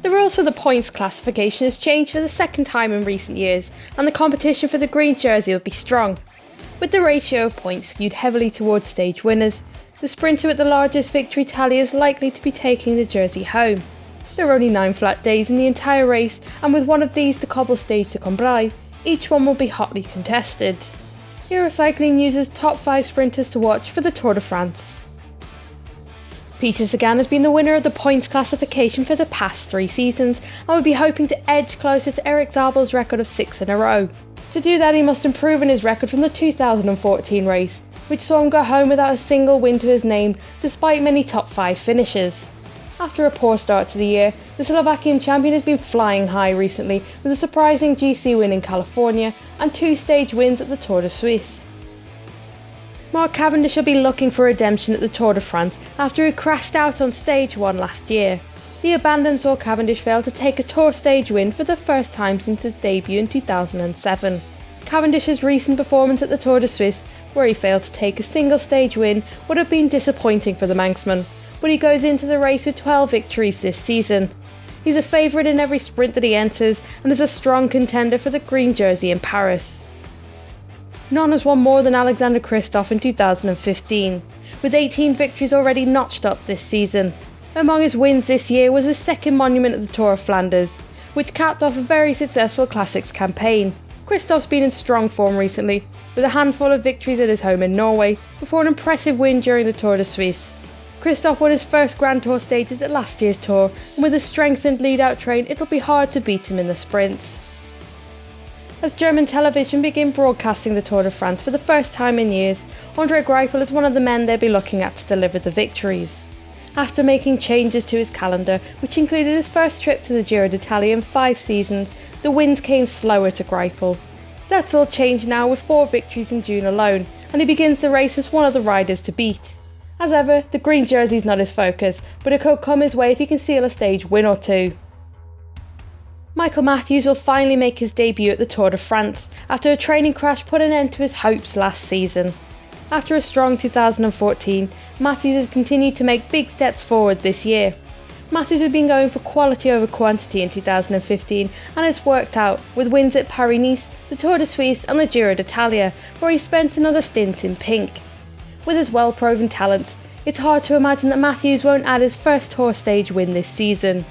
The rules for the points classification has changed for the second time in recent years, and the competition for the green jersey will be strong. With the ratio of points skewed heavily towards stage winners, the sprinter with the largest victory tally is likely to be taking the jersey home. There are only 9 flat days in the entire race, and with one of these the cobble stage to comply, each one will be hotly contested. Eurocycling News' top 5 sprinters to watch for the Tour de France. Peter Sagan has been the winner of the points classification for the past 3 seasons and would be hoping to edge closer to Erik Zabel's record of 6 in a row. To do that, he must improve on his record from the 2014 race, which saw him go home without a single win to his name despite many top 5 finishes. After a poor start to the year, the Slovakian champion has been flying high recently with a surprising GC win in California and 2 stage wins at the Tour de Suisse. Mark Cavendish will be looking for redemption at the Tour de France after he crashed out on stage 1 last year. The abandon saw Cavendish fail to take a Tour stage win for the first time since his debut in 2007. Cavendish's recent performance at the Tour de Suisse, where he failed to take a single stage win, would have been disappointing for the Manxman, but he goes into the race with 12 victories this season. He's a favourite in every sprint that he enters and is a strong contender for the green jersey in Paris. None has won more than Alexander Kristoff in 2015, with 18 victories already notched up this season. Among his wins this year was his second monument at the Tour of Flanders, which capped off a very successful Classics campaign. Kristoff's been in strong form recently, with a handful of victories at his home in Norway, before an impressive win during the Tour de Suisse. Kristoff won his first Grand Tour stages at last year's Tour, and with a strengthened lead-out train it'll be hard to beat him in the sprints. As German television begin broadcasting the Tour de France for the first time in years, André Greipel is one of the men they'll be looking at to deliver the victories. After making changes to his calendar, which included his first trip to the Giro d'Italia in 5 seasons, the wins came slower to Greipel. That's all changed now with 4 victories in June alone, and he begins the race as one of the riders to beat. As ever, the green jersey's not his focus, but it could come his way if he can seal a stage win or 2. Michael Matthews will finally make his debut at the Tour de France after a training crash put an end to his hopes last season. After a strong 2014, Matthews has continued to make big steps forward this year. Matthews has been going for quality over quantity in 2015 and it's worked out, with wins at Paris-Nice, the Tour de Suisse and the Giro d'Italia, where he spent another stint in pink. With his well-proven talents, it's hard to imagine that Matthews won't add his first Tour stage win this season.